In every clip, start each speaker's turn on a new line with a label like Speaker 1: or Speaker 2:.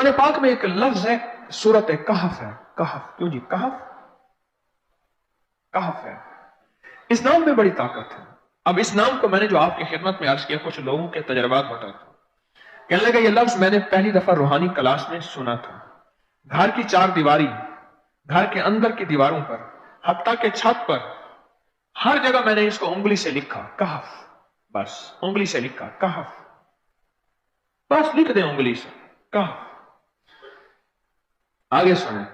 Speaker 1: कुरान पाक में एक लफ्ज है, सूरत कहफ है। कहफ, क्यों जी? कहफ, कहफ है। इस नाम में बड़ी ताकत है। अब इस नाम को मैंने जो आपकी खिदमत में अर्ज किया, कुछ लोगों के तजर्बात बताता हूं। कहने लगा, ये लफ्ज मैंने पहली दफा रूहानी क्लास में सुना था। घर की चार दीवारी, घर के अंदर की दीवारों पर, हत्ता के छत पर, हर जगह मैंने इसको उंगली से लिखा, कहफ। बस उंगली से लिखा, कहफ। बस लिख दे उंगली से, कहफ। आगे सुने,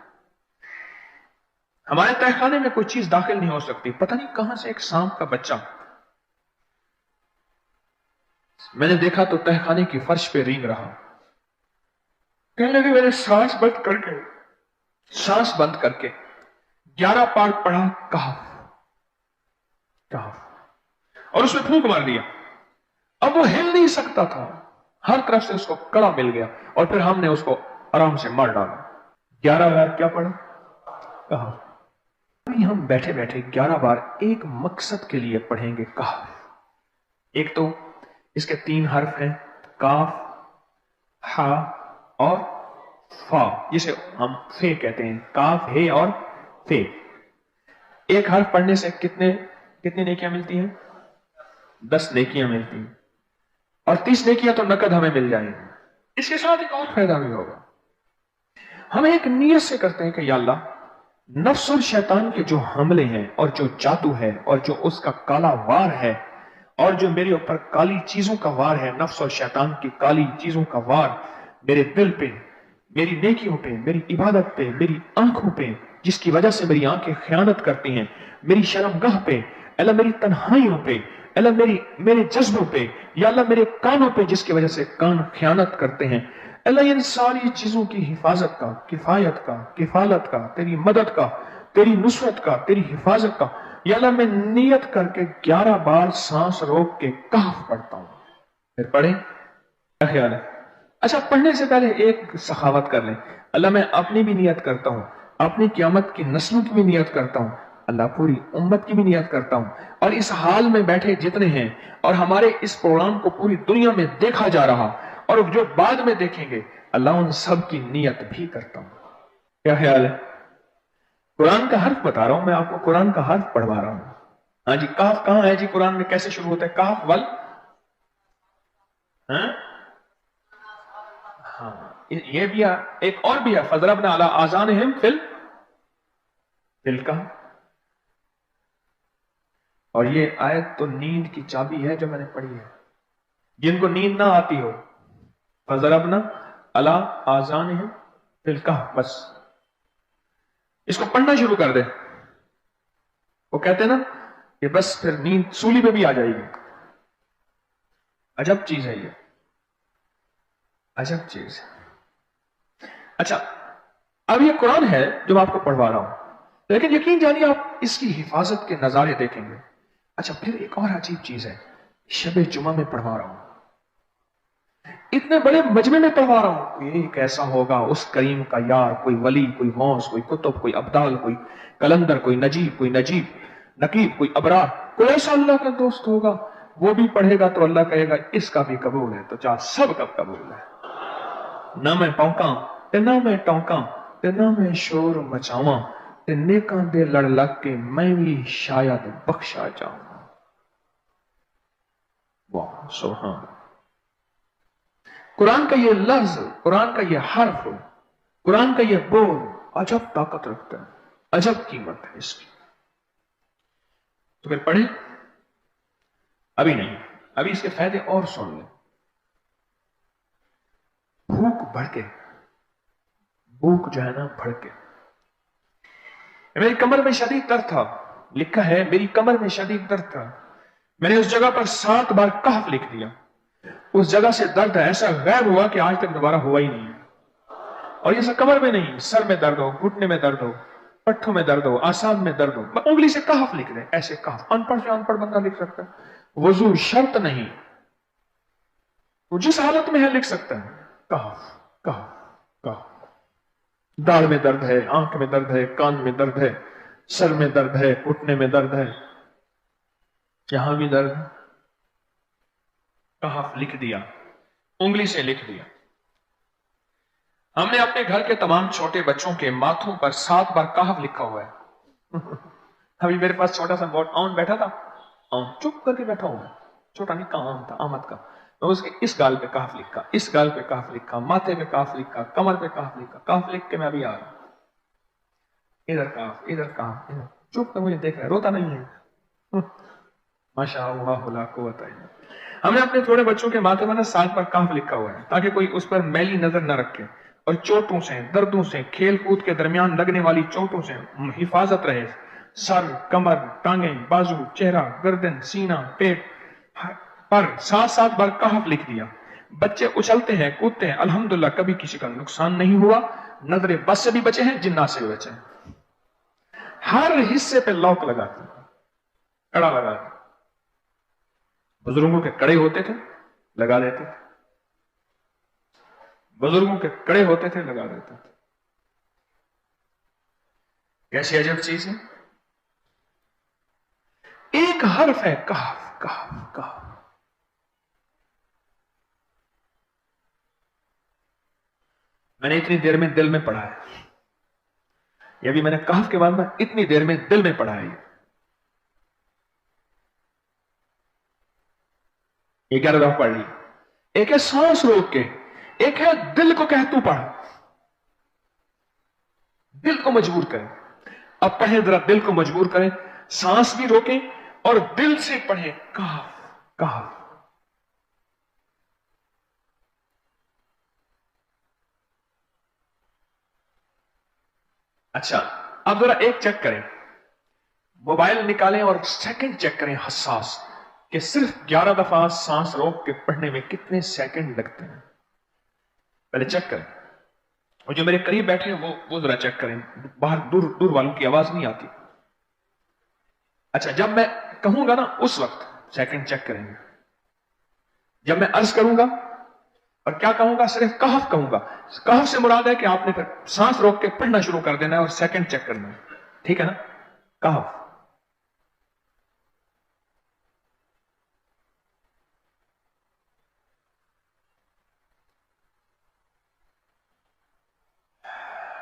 Speaker 1: हमारे तहखाने में कोई चीज दाखिल नहीं हो सकती। पता नहीं कहां से एक सांप का बच्चा मैंने देखा तो तहखाने की फर्श पे रेंग रहा। कहने लगे, मैंने सांस बंद करके 11 पार्ट पढ़ा, कहफ कहफ, और उसमें फूंक मार दिया। अब वो हिल नहीं सकता था, हर तरफ से उसको कड़ा मिल गया, और फिर हमने उसको आराम से मार डाला। 11 बार क्या पढ़ा? कहफ। अभी हम बैठे बैठे 11 बार एक मकसद के लिए पढ़ेंगे, कहफ। एक तो इसके 3 हर्फ हैं, काफ, हा और फा, जिसे हम फे कहते हैं। काफ, हे और फे। एक हर्फ पढ़ने से कितनी नेकियां मिलती हैं? 10 नेकियां मिलती हैं, और 30 नेकियां तो नकद हमें मिल जाएंगी। इसके साथ एक और फायदा भी होगा। हम एक नियत से करते हैं कि या अल्लाह, नफ्स और शैतान के जो हमले हैं, और जो जादू है, और जो उसका काला वार है, और जो मेरे ऊपर काली चीजों का वार है, नफ्स और शैतान की काली चीजों का वार मेरे दिल पे, मेरी नेकियों पे, मेरी इबादत पे, मेरी आंखों पे, जिसकी वजह से मेरी आंखें खयानत करती हैं, मेरी शर्मगाह पे, अल्लाह मेरी तन्हाइयों पे, अल्लाह मेरे जज्बों पे, या अल्लाह मेरे कानों पे, जिसकी वजह से कान खयानत करते हैं, अल्लाह इन सारी चीजों की हिफाजत का, किफायत का, किफालत का, तेरी मदद का, तेरी नुसरत का, तेरी हिफाजत का, या अल्लाह मैं नियत करके 11 बार सांस रोक के कहफ पढ़ता हूं। फिर पढ़े, क्या ख्याल है? अच्छा, पढ़ने से पहले एक सखावत कर लें। अल्लाह मैं अपनी भी नियत करता हूं, अपनी क़यामत की नस्लों की भी नियत करता हूं, अल्लाह पूरी उम्मत की भी नियत करता हूं, और इस हाल में बैठे जितने हैं, और हमारे इस प्रोग्राम को पूरी दुनिया में देखा जा रहा, और जो बाद में देखेंगे, अल्लाह उन सब की नियत भी करता हूं। क्या ख्याल है? कुरान का हर्फ बता रहा हूं मैं आपको, कुरान का हर्फ पढ़वा रहा हूं। हाँ जी, काफ कहां है जी? कुरान में कैसे शुरू होता है? काफ वल, हाँ, ये भी है। एक और भी है, फजरबना अला आज़ानिहिम फिल का। और ये आयत तो नींद की चाबी है जो मैंने पढ़ी है। जिनको नींद ना आती हो, फजरबना अला आज़ानिहिम फिल का, बस इसको पढ़ना शुरू कर दे। वो कहते हैं ना कि बस फिर नींद सूली पे भी आ जाएगी। अजब चीज है ये, अजब चीज। अच्छा, अब ये कुरान है जो मैं आपको पढ़वा रहा हूं, लेकिन यकीन जानिए आप इसकी हिफाजत के नजारे देखेंगे। अच्छा, फिर एक और अजीब चीज है, शबे जुमा में पढ़वा रहा हूं, इतने बड़े मजमे में पढ़वा रहा हूं। ये कैसा होगा उस करीम का यार, कोई वली, कोई गौस, कोई कुतुब, कोई अब्दाल, कोई कलंदर, कोई नजीब, नकीब, कोई अबरार, कोई ऐसा अल्लाह का दोस्त होगा, वो भी पढ़ेगा तो अल्लाह कहेगा इसका भी कबूल है, तो चाह सब का कबूल है। ना मैं पौका ते ना मैं टौका ते ना मैं शोर मचावा ते नेकां दे लड़ लग के मैं भी शायद बख्शा जाऊं। वाह सुभान। कुरान का ये लफ्ज, कुरान का ये हर्फ, कुरान का ये बोल अजब ताकत रखता है, अजब कीमत है इसकी। तो फिर पढ़े? अभी नहीं, अभी इसके फायदे और सुन ले। भूख भड़के, भूख जो है ना भड़के। मेरी कमर में शदीद दर्द था, लिखा है मेरी कमर में शदीद दर्द था, मैंने उस जगह पर 7 बार कहफ लिख दिया। उस जगह से दर्द ऐसा गायब हुआ कि आज तक दोबारा हुआ ही नहीं। और ये सब कमर में नहीं, सर में दर्द हो, घुटने में दर्द हो, पट्ठों में दर्द हो, आसान में दर्द हो, उंगली से कहफ लिख दे, ऐसे कहफ। अनपढ़ से अनपढ़ बंदा लिख सकता है, वजू शर्त नहीं, वो जिस हालत में है लिख सकता है। कहफ कहफ कहफ। दाढ़ में दर्द है, आंख में दर्द है, कान में दर्द है, सर में दर्द है, घुटने में दर्द है, यहां भी दर्द, कहफ लिख दिया, उंगली से लिख दिया। हमने अपने घर के तमाम छोटे बच्चों के माथों पर 7 बार कहफ लिखा हुआ है। अभी मेरे पास छोटा सा बोर्ड ऑन बैठा था, ऑन चुप करके बैठा हुआ, छोटा नहीं का ऑन था, आमद का। तो उसके इस गाल पे कहफ लिखा, इस गाल पे कहफ लिखा, माथे पे कहफ लिखा, कमर पे कहफ लिखा, कहफ लिख के मैं अभी आ रहा हूं, इधर कहफ, इधर कहफ, इधर चुप कर मुझे देख रहा है, रोता नहीं है। माशाअल्लाह ला कुव्वता इल्ला बिल्लाह। हमने अपने थोड़े बच्चों के माथे पर ना 7 बार कहफ लिखा हुआ है, ताकि कोई उस पर मैली नजर न रखे और चोटों से, दर्दों से, खेल कूद के दरमियान लगने वाली चोटों से हिफाजत रहे। सर, कमर, टांगें, बाजू, चेहरा, गर्दन, सीना, पेट पर 7 बार कहफ लिख दिया। बच्चे उछलते हैं, कूदते हैं, अल्हम्दुलिल्लाह कभी किसी का नुकसान नहीं हुआ। नजरे बस से भी बचे हैं, जिन्नात से भी बचे हैं। हर हिस्से पे लॉक लगाते, कड़ा लगाते। बुजुर्गों के कड़े होते थे, लगा देते थे। बुजुर्गों के कड़े होते थे, लगा देते थे। कैसी अजब चीज है। एक हर्फ है कहफ, कहफ, कहफ। मैंने इतनी देर में दिल में पढ़ा है, ये भी मैंने कहफ के बाद में इतनी देर में दिल में पढ़ा है। ये 11 दफा पढ़ ली। एक है सांस रोक के, एक है दिल को कह तू पढ़, दिल को मजबूर करें। अब पढ़े, जरा दिल को मजबूर करें, सांस भी रोकें और दिल से पढ़े कहफ, कहफ। अच्छा, अब जरा एक चेक करें, मोबाइल निकालें और सेकंड चेक करें हसास, कि सिर्फ 11 दफा सांस रोक के पढ़ने में कितने सेकंड लगते हैं। पहले चेक करें, और जो मेरे करीब बैठे हैं वो जरा चेक करें, बाहर दूर दूर वालों की आवाज नहीं आती। अच्छा, जब मैं कहूंगा ना उस वक्त सेकंड चेक करेंगे। जब मैं अर्ज करूंगा और क्या कहूंगा, सिर्फ कहफ कहूंगा। कहफ से मुराद है कि आपने फिर सांस रोक के पढ़ना शुरू कर देना है और सेकंड चेक करना है, ठीक है ना। कहफ।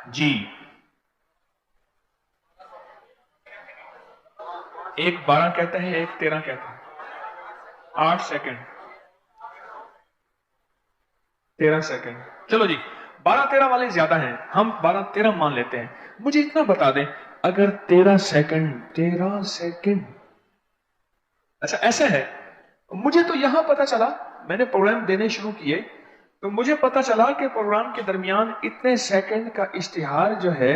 Speaker 1: जी, एक 12 कहता है, एक 13 कहता है। 8 सेकंड, 13 सेकंड। चलो जी, 12-13 वाले ज्यादा हैं, हम 12-13 मान लेते हैं। मुझे इतना बता दें, अगर 13 सेकंड, 13 सेकंड, अच्छा ऐसा है, मुझे तो यहां पता चला, मैंने प्रोग्राम देने शुरू किए तो मुझे पता चला कि प्रोग्राम के दरमियान इतने सेकंड का इश्तिहार जो है,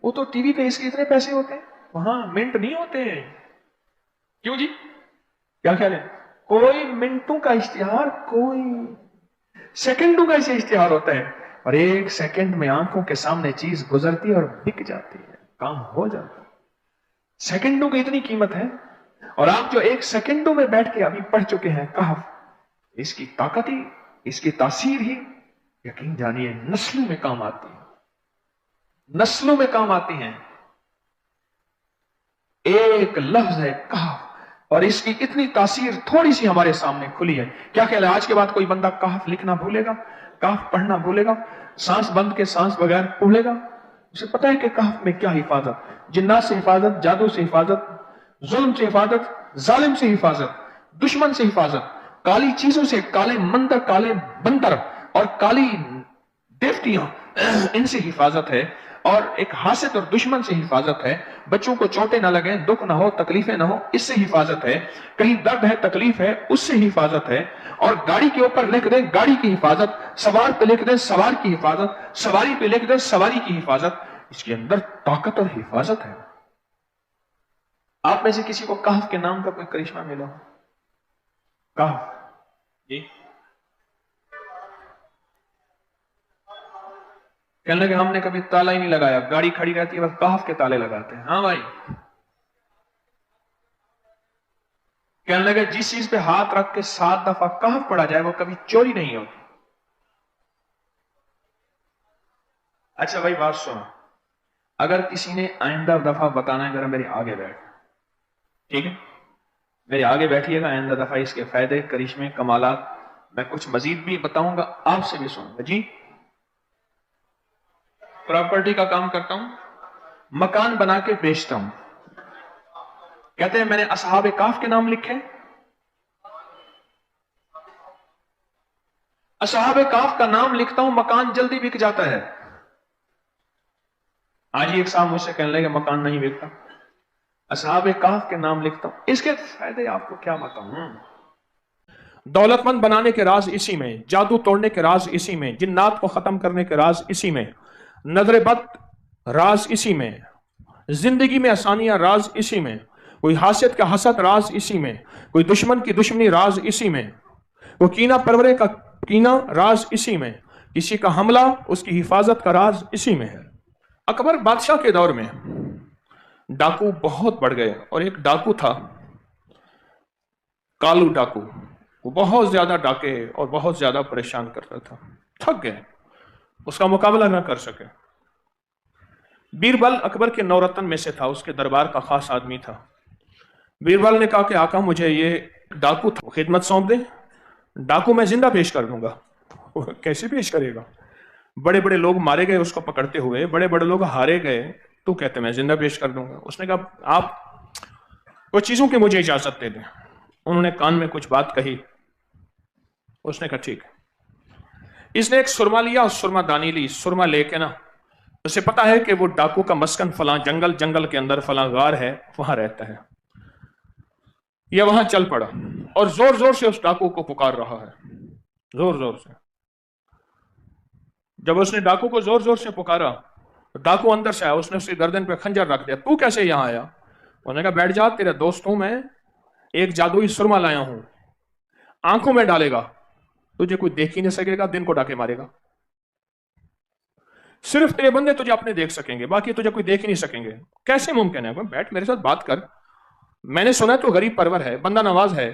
Speaker 1: वो तो टीवी पे इसके इतने पैसे होते हैं, वहां मिनट नहीं होते हैं। क्यों जी, क्या ख्याल है? कोई मिनटों का इश्तिहार, कोई सेकंडों का इसे इश्तिहार होता है, और एक सेकंड में आंखों के सामने चीज गुजरती है और बिक जाती है, काम हो जाता है। सेकंडों की इतनी कीमत है, और आप जो एक सेकंडों में बैठ के अभी पढ़ चुके हैं कहफ, इसकी ताकत ही, इसकी तासीर ही यकीन जानिए नस्लों में काम आती है, नस्लों में काम आती हैं। एक लफ्ज है कहफ, और इसकी इतनी तासीर थोड़ी सी हमारे सामने खुली है। क्या ख्याल है, आज के बाद कोई बंदा कहफ लिखना भूलेगा, कहफ पढ़ना भूलेगा, सांस बंद के सांस बगैर भूलेगा? उसे पता है कि कहफ में क्या हिफाजत, जिन्नात से हिफाजत, जादू से हिफाजत, जुल्म से हिफाजत, जालिम से हिफाजत, दुश्मन से हिफाजत, काली चीजों से, काले मंदिर, काले बंदर और काली देवतियां, इनसे हिफाजत है, और एक हासिद और दुश्मन से हिफाजत है। बच्चों को चोटें ना लगे, दुख ना हो, तकलीफें ना हो, इससे हिफाजत है। कहीं दर्द है, तकलीफ है, उससे हिफाजत है। और गाड़ी के ऊपर लिख दें गाड़ी की हिफाजत, सवार पे लिख दें सवार की हिफाजत, सवारी पे लिख दें सवारी की हिफाजत। इसके अंदर ताकत और हिफाजत है। आप में से किसी को कहफ के नाम का कोई करिश्मा मिला हो? कहफ जी, कहने लगे हमने कभी ताला ही नहीं लगाया, गाड़ी खड़ी रहती है बस कहफ के ताले लगाते हैं। हाँ भाई, कहने लगे जिस चीज पे हाथ रख के 7 दफा कहफ पढ़ा जाए वो कभी चोरी नहीं होती। अच्छा भाई बात सुनो, अगर किसी ने आइंदा दफा बताना है, जरा मेरे आगे बैठ, ठीक है, मेरे आगे बैठिएगा, आइंदा दफा इसके फायदे, करिश्मे, कमालात मैं कुछ मजीद भी बताऊंगा, आपसे भी सुनूंगा जी। प्रॉपर्टी का काम करता हूं, मकान बना के बेचता हूं। कहते हैं मैंने असहाबे काफ के नाम लिखे। असहाबे काफ का नाम लिखता हूं, मकान जल्दी बिक जाता है। आज ही एक साहब मुझसे कहने लगे मकान नहीं बिकता, असहाबे काफ के नाम लिखता हूं। इसके फायदे आपको क्या बताऊं। दौलतमंद बनाने के राज इसी में, जादू तोड़ने के राज इसी में, जिन्नात को खत्म करने के राज इसी में, नजर बद राज इसी में, जिंदगी में आसानियां राज इसी में, कोई हासियत का हसद राज इसी में, कोई दुश्मन की दुश्मनी राज इसी में, वो कीना परवरे का कीना राज इसी में, किसी का हमला उसकी हिफाजत का राज इसी में है। अकबर बादशाह के दौर में डाकू बहुत बढ़ गए और एक डाकू था कालू डाकू, वो बहुत ज्यादा डाके और बहुत ज्यादा परेशान करता था। थक गए, उसका मुकाबला न कर सके। बीरबल अकबर के नौरत्न में से था, उसके दरबार का खास आदमी था। बीरबल ने कहा कि आका मुझे ये डाकू था खिदमत सौंप दे, डाकू मैं जिंदा पेश कर दूंगा। कैसे पेश करेगा, बड़े बड़े लोग मारे गए उसको पकड़ते हुए, बड़े बड़े लोग हारे गए, तू कहते मैं जिंदा पेश कर दूंगा। उसने कहा आप कुछ चीजों की मुझे इजाजत दे दें। उन्होंने कान में कुछ बात कही, उसने कहा ठीक है। इसने एक सुरमा लिया और सुरमा दानी ली। सुरमा लेके ना, उसे पता है कि वो डाकू का मस्कन फलां जंगल के अंदर फलां गार है, वहां रहता है। यह वहां चल पड़ा और जोर जोर से उस डाकू को पुकार रहा है, जोर जोर से। जब उसने डाकू को जोर जोर से पुकारा, डाकू अंदर से आया, उसने उसकी गर्दन पे खंजर रख दिया। तू कैसे यहां आया? उन्होंने कहा बैठ जा, तेरा दोस्त हूं मैं, एक जादुई सुरमा लाया हूं, आंखों में डालेगा, तुझे कोई देख ही नहीं सकेगा, दिन को डाके मारेगा। सिर्फ तेरे बंदे तुझे अपने देख सकेंगे, बाकी तुझे कोई देख ही नहीं सकेंगे। कैसे मुमकिन है? बैठ मेरे साथ बात कर। मैंने सुना है तो गरीब परवर है, बंदा नवाज है,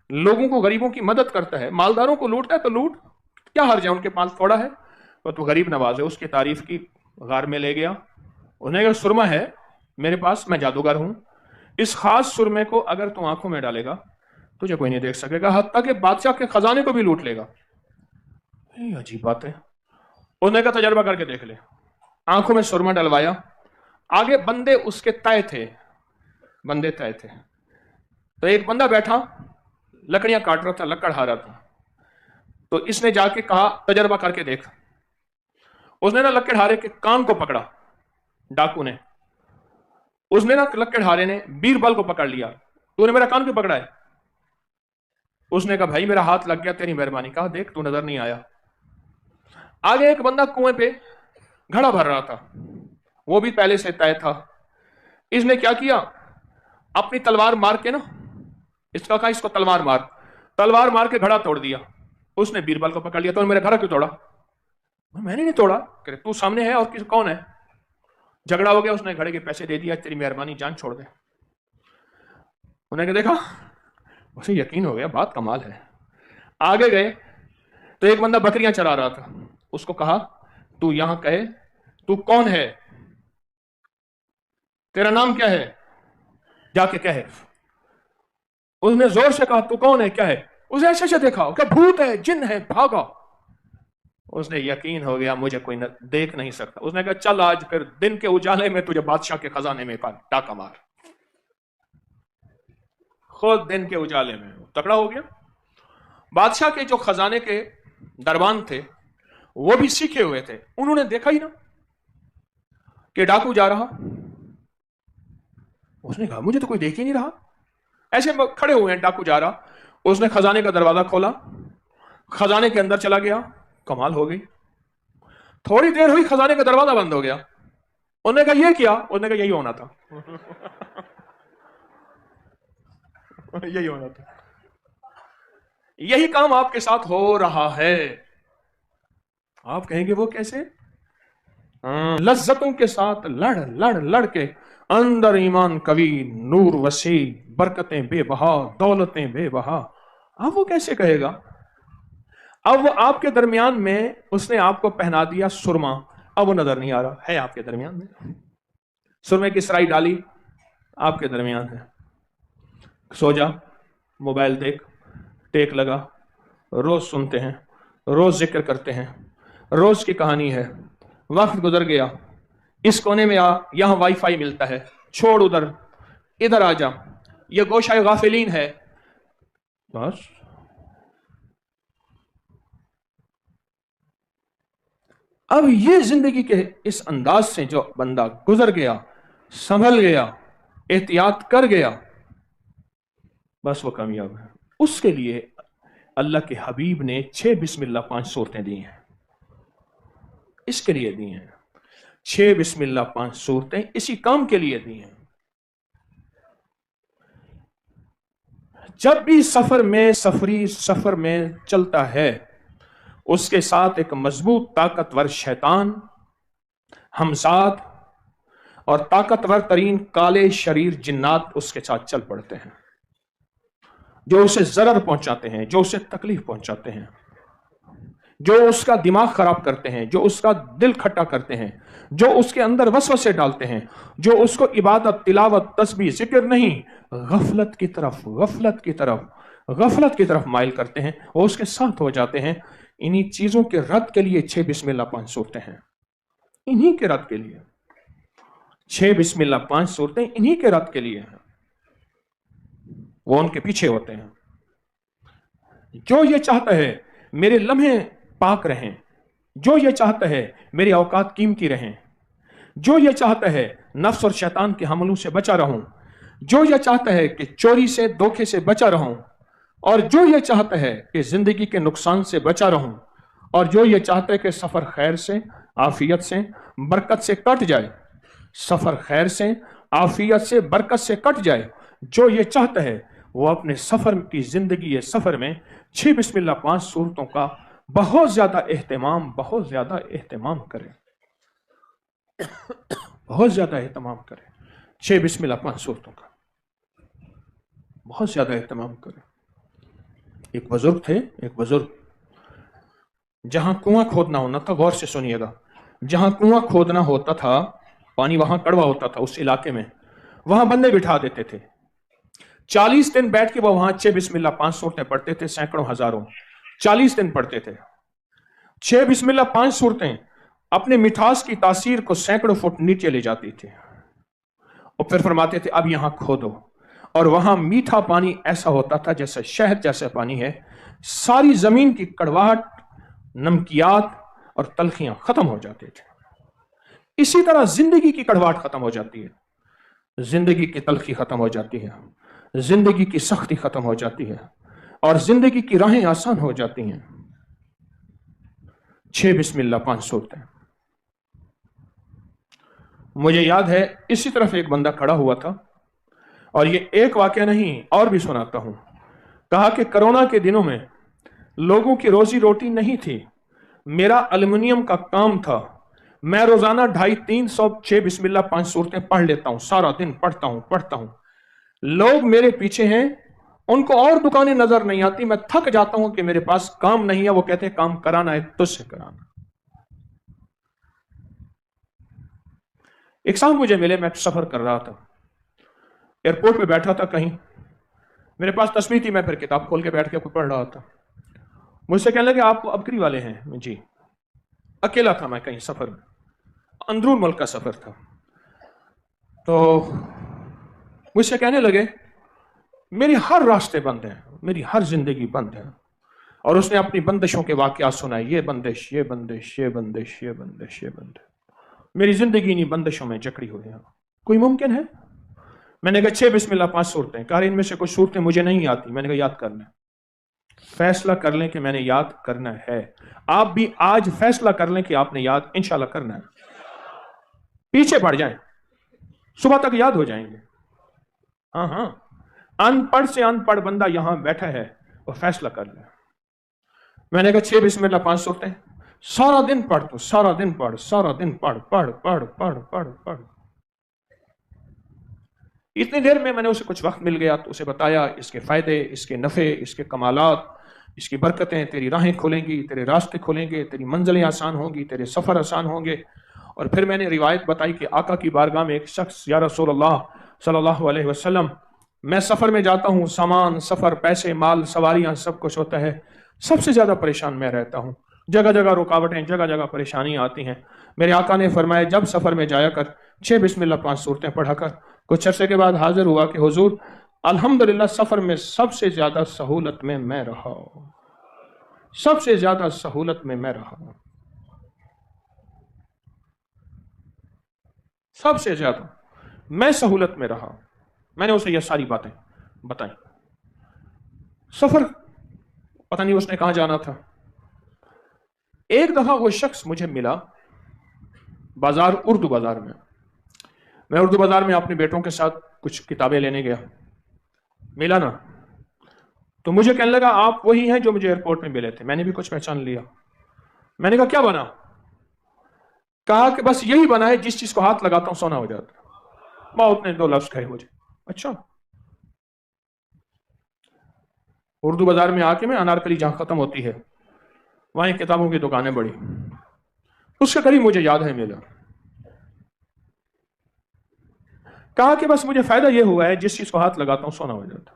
Speaker 1: लोगों को गरीबों की मदद करता है, मालदारों को लूटता है तो लूट, क्या हर्ज है, उनके पास थोड़ा है। तो गरीब नवाज है, उसकी तारीफ की, गार में ले गया। उन्हें कहा सुरमा है मेरे पास, मैं जादूगर हूं, इस खास सुरमे को अगर तू आंखों में डालेगा तुझे कोई नहीं देख सकेगा, हत्ता के बादशाह के खजाने को भी लूट लेगा। ये अजीब बात है। उन्होंने कहा तजर्बा करके देख ले। आंखों में सुरमा डलवाया, आगे बंदे उसके तय थे, बंदे तय थे। तो एक बंदा बैठा लकड़ियां काट रहा था, लकड़ हारा था। तो इसने जाके कहा तजर्बा करके देख। उसने ना लकड़हारे के कान को पकड़ा, डाकू ने। उसने ना लकड़हारे ने बीरबल को पकड़ लिया, तूने मेरा कान क्यों पकड़ा है? उसने कहा भाई मेरा हाथ लग गया, तेरी मेहरबानी। कहा देख तू नजर नहीं आया। आगे एक बंदा कुएं पे घड़ा भर रहा था, वो भी पहले से तय था। इसने क्या किया, अपनी तलवार मार के ना, इसका कहा इसको तलवार मार के घड़ा तोड़ दिया। उसने बीरबल को पकड़ लिया, तो मेरा घड़ा क्यों तोड़ा? मैंने नहीं तोड़ा। कह तू सामने है और किस कौन है? झगड़ा हो गया, उसने घड़े के पैसे दे दिया, तेरी मेहरबानी जान छोड़ दे। उन्होंने देखा, उसे यकीन हो गया बात कमाल है। आगे गए तो एक बंदा बकरियां चरा रहा था, उसको कहा तू यहां कहे तू कौन है, तेरा नाम क्या है, जाके कहे। उसने जोर से कहा तू कौन है, क्या है? उसे ऐसे से देखा, क्या भूत है, जिन है, भागा। उसने यकीन हो गया मुझे कोई देख नहीं सकता। उसने कहा चल आज फिर दिन के उजाले में तुझे बादशाह के खजाने में टाका मार। खुद दिन के उजाले में तकड़ा हो गया। बादशाह के जो खजाने के दरबान थे वो भी सीखे हुए थे, उन्होंने देखा ही ना कि डाकू जा रहा। उसने कहा मुझे तो कोई देख ही नहीं रहा, ऐसे खड़े हुए हैं, डाकू जा रहा। उसने खजाने का दरवाजा खोला, खजाने के अंदर चला गया। कमाल हो गई, थोड़ी देर हुई खजाने का दरवाजा बंद हो गया। उन्होंने कहा ये क्या? उन्होंने कहा यही होना था। यही होना था। यही काम आपके साथ हो रहा है। आप कहेंगे वो कैसे? लज्जतों के साथ लड़ लड़ लड़ के अंदर ईमान कवी, नूर वसी, बरकतें बेबहा, दौलतें बेबहा। अब वो कैसे कहेगा? अब वो आपके दरमियान में उसने आपको पहना दिया सुरमा, अब वो नजर नहीं आ रहा है आपके दरमियान में। सुरमे की सराई डाली, आपके दरमियान है। सो जा, मोबाइल देख, टेक लगा, रोज सुनते हैं, रोज जिक्र करते हैं, रोज की कहानी है, वक्त गुजर गया, इस कोने में आ, यहां वाईफाई मिलता है, छोड़ उधर, इधर आ जा, ये गोशाए गाफिलीन है। बस अब ये जिंदगी के इस अंदाज से जो बंदा गुजर गया, संभल गया, एहतियात कर गया, बस वो कामयाब है। उसके लिए अल्लाह के हबीब ने 6 बिस्मिल्लाह 5 सूरतें दी हैं, इसके लिए दी हैं। 6 बिस्मिल्लाह 5 सूरतें इसी काम के लिए दी हैं। जब भी सफर में चलता है, उसके साथ एक मजबूत ताकतवर शैतान, हमसाद और ताकतवर तरीन काले शरीर जिन्नात उसके साथ चल पड़ते हैं, जो उसे जरर पहुंचाते हैं, जो उसे तकलीफ पहुंचाते हैं, जो उसका दिमाग खराब करते हैं, जो उसका दिल खट्टा करते हैं, जो उसके अंदर वसवसे डालते हैं, जो उसको इबादत, तिलावत, तस्बीह, जिक्र नहीं, गफलत की तरफ माइल करते हैं, वो उसके साथ हो जाते हैं। इन्हीं चीजों के रद्द के लिए 6 बिस्मिल्लाह 5 सूरतें हैं, इन्हीं के रद्द के लिए 6 बिस्मिल्लाह 5 सूरतें इन्हीं के रद्द के लिए हैं। वो उनके पीछे होते हैं। जो ये चाहता है मेरे लम्हे पाक रहें, जो ये चाहता है मेरी औकात कीमती रहें, जो ये चाहता है नफ्स और शैतान के हमलों से बचा रहूं, जो ये चाहता है कि चोरी से, धोखे से बचा रहूं, और जो ये चाहता है कि जिंदगी के नुकसान से बचा रहूं, और जो ये चाहता है कि सफर खैर से, आफियत से, बरकत से कट जाए, सफर खैर से, आफियत से, बरकत से कट जाए, जो ये चाहता है वो अपने सफर की जिंदगी ये सफर में 6 बिस्मिल्लाह 5 सूरतों का बहुत ज्यादा एहतमाम करे, बहुत ज्यादा एहतमाम करे। 6 बिस्मिल्लाह 5 सूरतों का बहुत ज्यादा एहतमाम करे। एक बुजुर्ग थे, एक बुजुर्ग, जहां कुआं खोदना होना था, गौर से सुनिएगा, जहां कुआं खोदना होता था, पानी वहां कड़वा होता था उस इलाके में, वहां बंदे बिठा देते थे। 40 दिन बैठ के वो वहां 6 बिस्मिल्लाह 5 सूरतें पढ़ते थे, सैकड़ों हजारों, 40 दिन पढ़ते थे। 6 बिस्मिल्लाह 5 सूरतें अपने मिठास की तासीर को सैकड़ों फुट नीचे ले जाती थी, और फिर फरमाते थे अब यहां खोदो, और वहां मीठा पानी ऐसा होता था जैसे शहद जैसा पानी है। सारी जमीन की कड़वाहट, नमकियात और तलखियां खत्म हो जाते थे। इसी तरह जिंदगी की कड़वाहट खत्म हो जाती है, जिंदगी की तलखी खत्म हो जाती है, जिंदगी की सख्ती खत्म हो जाती है, और जिंदगी की राहें आसान हो जाती हैं। 6 बिस्मिल्लाह 5 सूरतें। मुझे याद है इसी तरफ एक बंदा खड़ा हुआ था, और ये एक वाकया नहीं और भी सुनाता हूं। कहा कि कोरोना के दिनों में लोगों की रोजी रोटी नहीं थी, मेरा एल्युमिनियम का काम था, मैं रोजाना 250-300 6 बिस्मिल्लाह 5 सूरतें पढ़ लेता हूं, सारा दिन पढ़ता हूं। लोग मेरे पीछे हैं, उनको और दुकानें नजर नहीं आती, मैं थक जाता हूं कि मेरे पास काम नहीं है। वो कहते हैं काम कराना है तुझसे कराना। एक साहब मुझे मिले, मैं सफर कर रहा था, एयरपोर्ट पे बैठा था कहीं, मेरे पास तस्वीर थी, मैं फिर किताब खोल के बैठ के पढ़ रहा था। मुझसे कहने लगे आप अबकरी वाले हैं? जी। अकेला था मैं कहीं सफर में, अंदरून मुल्क का सफर था। तो मुझसे कहने लगे मेरे हर रास्ते बंद हैं, मेरी हर जिंदगी बंद है। और उसने अपनी बंदिशों के वाकयात सुनाए, ये बंदिश, ये बंदिश, ये बंदिश, ये बंदिश, ये बंदिश, मेरी जिंदगी इन्हीं बंदिशों में जकड़ी हुई है। कोई मुमकिन है? मैंने कहा 6 बिस्मिल्लाह 5 सूरतें। कहा इनमें से कुछ सूरतें मुझे नहीं आती। मैंने कहा याद करना है, फैसला कर लें कि मैंने याद करना है। आप भी आज फैसला कर लें कि आपने याद इंशाल्लाह करना है। पीछे पड़ जाएं, सुबह तक याद हो जाएंगे। हाँ, अनपढ़ से अनपढ़ बंदा यहां बैठा है, वो फैसला कर ले। मैंने कहा 6 बिस्मिल्लाह 5 सूरतें, सारा दिन पढ़, तो सारा दिन पढ़, सारा दिन पढ़ पढ़ पढ़ पढ़ पढ़ पढ़। इतनी देर में मैंने उसे कुछ वक्त मिल गया तो उसे बताया इसके फायदे, इसके नफे, इसके कमालात, इसकी बरकतें। तेरी राहें खुलेंगी, तेरे रास्ते खुलेंगे, तेरी मंजिलें आसान होंगी, तेरे सफर आसान होंगे। और फिर मैंने रिवायत बताई कि आका की बारगाह में एक शख्स, या रसूलल्लाह सल्लल्लाहु अलैहि वसल्लम, मैं सफर में जाता हूँ, सामान, सफर, पैसे, माल, सवारियां, सब कुछ होता है, सबसे ज्यादा परेशान मैं रहता हूँ। जगह जगह रुकावटें, जगह जगह परेशानियां आती हैं। मेरे आका ने फरमाया जब सफर में जाया कर 6 बिस्मिल्लाह 5 सूरतें पढ़ा कर। कुछ अरसे के बाद हाजिर हुआ कि हुजूर अल्हम्दुलिल्लाह सफर में सबसे ज्यादा सहूलत में मैं रहा, सबसे ज्यादा सहूलत में मैं रहा, सबसे ज्यादा मैं सहूलत में रहा। मैंने उसे ये सारी बातें बताई। सफर पता नहीं उसने कहां जाना था। एक दफा वो शख्स मुझे मिला बाजार, उर्दू बाजार में। मैं उर्दू बाजार में अपने बेटों के साथ कुछ किताबें लेने गया, मिला ना, तो मुझे कहने लगा आप वही हैं जो मुझे एयरपोर्ट में मिले थे। मैंने भी कुछ पहचान लिया। मैंने कहा क्या बना? कहा कि बस यही बना है जिस चीज को हाथ लगाता हूं सोना हो जाता। बहुत ने 2 लफ्ज कहे मुझे। अच्छा, उर्दू बाजार में आके मैं अनारकली जहां खत्म होती है वहीं किताबों की दुकानें बड़ी, उसके करीब मुझे याद है मिला। कहा कि बस मुझे फायदा यह हुआ है जिस चीज को हाथ लगाता हूं सोना हो जाता,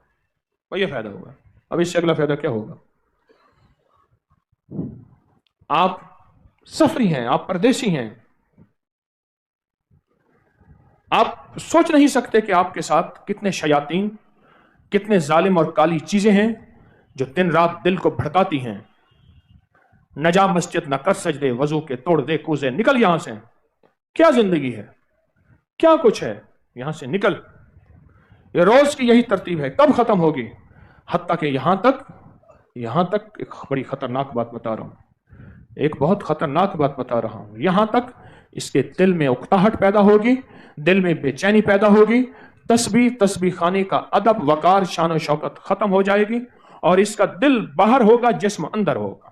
Speaker 1: वही ये फायदा हुआ। अब इससे अगला फायदा क्या होगा? आप सफरी हैं, आप परदेसी हैं, आप सोच नहीं सकते कि आपके साथ कितने शयातीन, कितने जालिम और काली चीजें हैं जो दिन रात दिल को भड़काती हैं। न जा मस्जिद न कर सजदे, वजू के तोड़ दे कूजे, निकल यहां से। क्या जिंदगी है, क्या कुछ है, यहां से निकल। ये रोज की यही तरतीब है, कब खत्म होगी? हत्ता कि यहां तक एक बड़ी खतरनाक बात बता रहा हूं, एक बहुत खतरनाक बात बता रहा हूं। यहां तक इसके दिल में उकताहट पैदा होगी, दिल में बेचैनी पैदा होगी, तस्बीह खाने का अदब, वकार, शान और शौकत खत्म हो जाएगी और इसका दिल बाहर होगा, जिस्म अंदर होगा।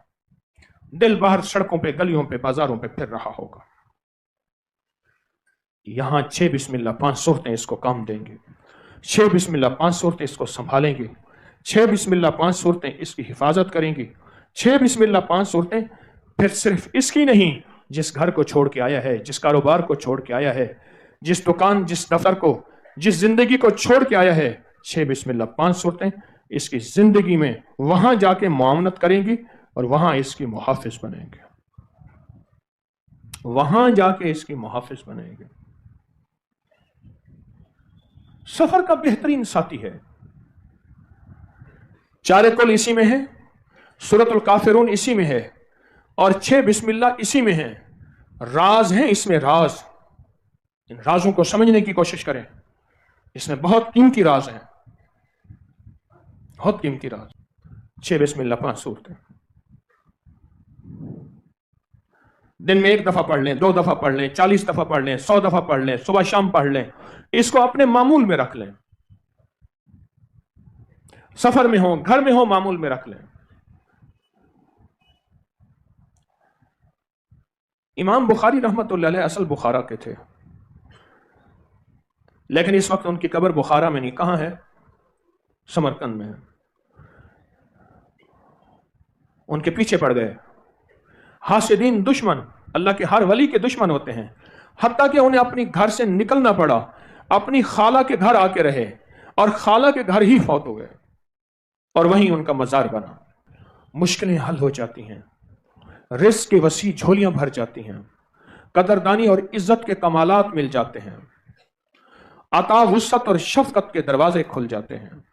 Speaker 1: दिल बाहर सड़कों पे, गलियों पे, बाजारों पे फिर रहा होगा। यहां 6 बिस्मिल्लाह 5 सूरतें इसको काम देंगे, 6 बिस्मिल्लाह 5 सूरतें इसको संभालेंगे, 6 बिस्मिल्लाह 5 सूरतें इसकी हिफाजत करेंगी। 6 बिस्मिल्लाह 5 सूरतें फिर सिर्फ इसकी नहीं, जिस घर को छोड़ के आया है, जिस कारोबार को छोड़ के आया है, जिस दुकान, जिस दफ्तर को, जिस जिंदगी को छोड़ के आया है, 6 बिस्मिल्लाह 5 सूरतें इसकी जिंदगी में वहां जाके मुआवनत करेंगी और वहां इसकी मुहाफिज बनेंगे, वहां जाके इसकी मुहाफिज बनेंगे। सफर का बेहतरीन साथी है। चारे कुल इसी में है, सूरतुल काफिरून इसी में है और 6 बिस्मिल्लाह इसी में है। राज हैं इसमें, राज। इन राजों को समझने की कोशिश करें, इसमें बहुत कीमती राज हैं, बहुत कीमती राज। 6 बिस्मिल्लाह 5 सूरतें दिन में 1 दफा पढ़ लें, 2 दफा पढ़ लें, 40 दफा पढ़ लें, 100 दफा पढ़ लें, सुबह शाम पढ़ लें। इसको अपने मामूल में रख लें, सफर में हो, घर में हो, मामूल में रख लें। इमाम बुखारी रहमतुल्लाह अलैह असल बुखारा के थे, लेकिन इस वक्त उनकी कब्र बुखारा में नहीं, कहां है? समरकंद में है। उनके पीछे पड़ गए हासिदीन, दुश्मन। अल्लाह के हर वली के दुश्मन होते हैं। हत्ता कि उन्हें अपनी घर से निकलना पड़ा, अपनी खाला के घर आके रहे और खाला के घर ही फौत हो गए और वहीं उनका मजार बना। मुश्किलें हल हो जाती हैं, रिस्क की वसी झोलियां भर जाती हैं, कदरदानी और इज्जत के कमालात मिल जाते हैं, अता वुसअत और शफकत के दरवाजे खुल जाते हैं।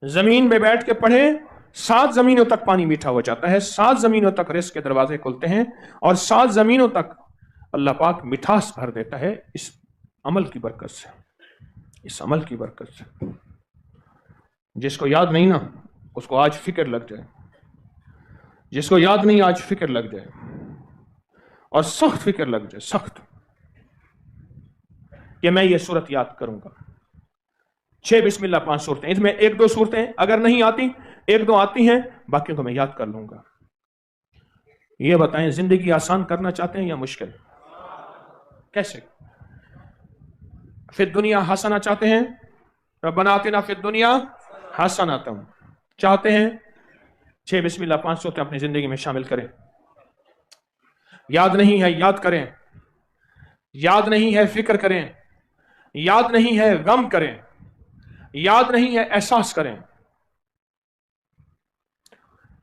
Speaker 1: जमीन में बैठ के पढ़े, 7 जमीनों तक पानी मीठा हो जाता है, 7 जमीनों तक रिस्क के दरवाजे खुलते हैं और 7 जमीनों तक अल्लाह पाक मिठास भर देता है इस अमल की बरकत से, इस अमल की बरकत से। जिसको याद नहीं ना, उसको आज फिक्र लग जाए, जिसको याद नहीं आज फिक्र लग जाए और सख्त फिक्र लग जाए, सख्त, कि मैं ये सूरत याद करूंगा। 6 बिस्मिल्लाह 5 सूरतें, इसमें 1-2 सूरतें अगर नहीं आती, 1-2 आती हैं, बाकी को मैं याद कर लूंगा। ये बताएं, जिंदगी आसान करना चाहते हैं या मुश्किल? कैसे? फिर दुनिया हसना चाहते हैं, रब्बना आतिना फिद दुनिया हसनतम चाहते हैं, 6 बिस्मिल्लाह 5 सूरतें अपनी जिंदगी में शामिल करें। याद नहीं है, याद करें। याद नहीं है, फिक्र करें। याद नहीं है, गम करें। याद नहीं है, एहसास करें।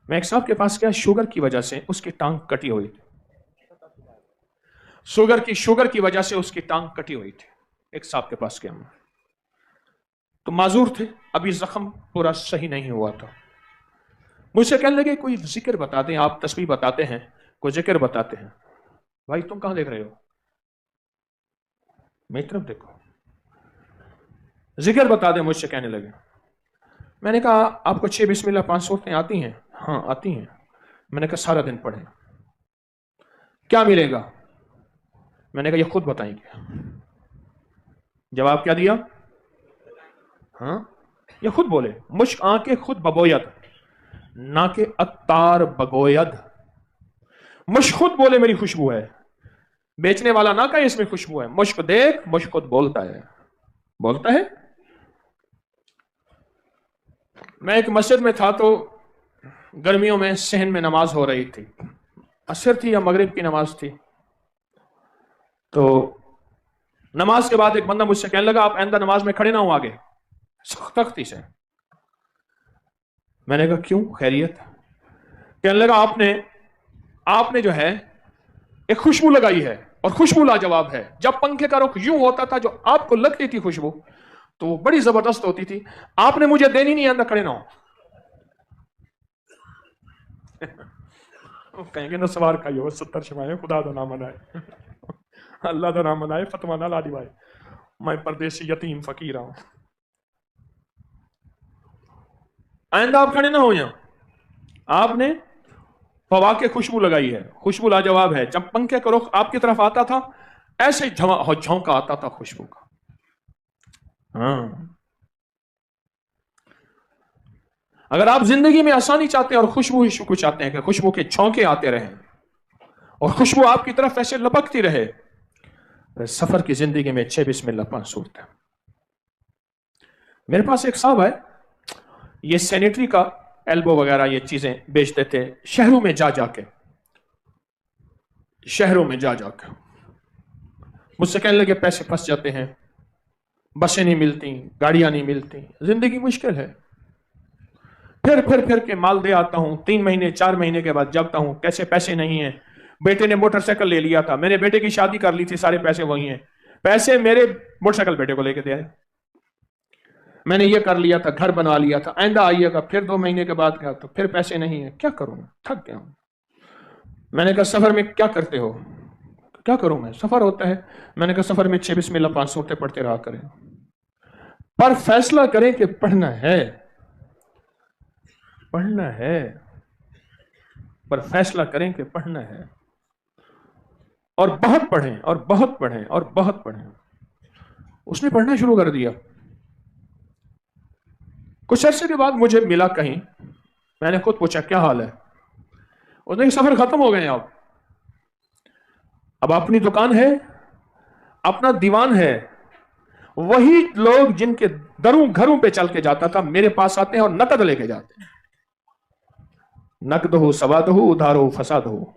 Speaker 1: मैं एक साहब के पास गया, शुगर की वजह से उसकी टांग कटी हुई थी, शुगर की वजह से उसकी टांग कटी हुई थी। एक साहब के पास गया, तो माजूर थे, अभी जख्म पूरा सही नहीं हुआ था। मुझसे कहने लगे कोई जिक्र बता दें, आप तस्बीह बताते हैं, कोई जिक्र बताते हैं। भाई तुम कहां देख रहे हो? मेरी तरफ देखो, जिक्र बता दें, मुझसे कहने लगे। मैंने कहा आपको 6 बिस्मिल्लाह 5 सूरतें आती हैं? हाँ आती हैं। मैंने कहा सारा दिन पढ़ें, क्या मिलेगा? मैंने कहा ये खुद बताएंगे। जवाब क्या दिया? हाँ ये खुद बोले, मुश्क आंके खुद बबोयद, ना के अत्तार बगोयद। मुश्क खुद बोले मेरी खुशबू है, बेचने वाला ना कहे इसमें खुशबू है। मुश्क देख, मुश्क खुद बोलता है, बोलता है। मैं एक मस्जिद में था, तो गर्मियों में सहन में नमाज हो रही थी, असर थी या मगरिब की नमाज थी। तो नमाज के बाद एक बंदा मुझसे कहने लगा आप आइंदा नमाज में खड़े ना हो आगे, सख्ती से। मैंने कहा क्यों, खैरियत? कहने लगा आपने जो है एक खुशबू लगाई है, और खुशबू लाजवाब है। जब पंखे का रुख यूं होता था, जो आपको लगती थी खुशबू, तो वो बड़ी जबरदस्त होती थी। आपने मुझे देनी नहीं, अंदर खड़े ना हो। कहेंगे ना सवार का यो 70 शमाए, खुदा तो ना मनाए, अल्लाह तो ना मनाए, फतवा ना लाडी भाई, मैं परदेसी यतीम फकीर हूं। आइंदा आप खड़े ना हो यहां। आपने फवा के खुशबू लगाई है, खुशबू लाजवाब है। जब पंखे का रुख आपकी तरफ आता था, ऐसे ही झोंका आता था खुशबू का। हाँ, अगर आप जिंदगी में आसानी चाहते हैं और खुशबू ही शुक्र चाहते हैं कि खुशबू के झोंके आते रहें और खुशबू आपकी तरफ ऐसे लपकती रहे, सफर की जिंदगी में 6 बिस्मिल्लाह 5 सूरतें। मेरे पास एक साहब है, ये सैनिटरी का एल्बो वगैरह ये चीजें बेचते थे शहरों में जा जाके, मुझसे कहने लगे पैसे फंस जाते हैं, बसें नहीं मिलती, गाड़ियां नहीं मिलती, जिंदगी मुश्किल है। फिर के माल दे आता हूं, 3 महीने 4 महीने के बाद जगता हूं, कैसे पैसे नहीं है। बेटे ने मोटरसाइकिल ले लिया था, मेरे बेटे की शादी कर ली थी, सारे पैसे वही हैं, पैसे मेरे मोटरसाइकिल बेटे को लेके दे आए। मैंने ये कर लिया था, घर बनवा लिया था, आइंदा आइएगा। फिर 2 महीने के बाद गया तो फिर पैसे नहीं है, क्या करूं, थक गया हूं। मैंने कहा सफर में क्या करते हो? क्या करूं मैं, सफर होता है। मैंने कहा सफर में 6 बिस्मिल्लाह 5 सूरतें पढ़ते रहा करें, पर फैसला करें कि पढ़ना है, पर फैसला करें कि पढ़ना है, और बहुत पढ़ें और बहुत पढ़ें और बहुत पढ़ें। उसने पढ़ना शुरू कर दिया। कुछ अरसे के बाद मुझे मिला कहीं, मैंने खुद पूछा क्या हाल है? उसने सफर खत्म हो गए, अब अपनी दुकान है, अपना दीवान है। वही लोग जिनके घरों पे चल के जाता था मेरे पास आते हैं और नकद लेके जाते हैं। नकद हो सवाद हो, उधार हो फसाद हो।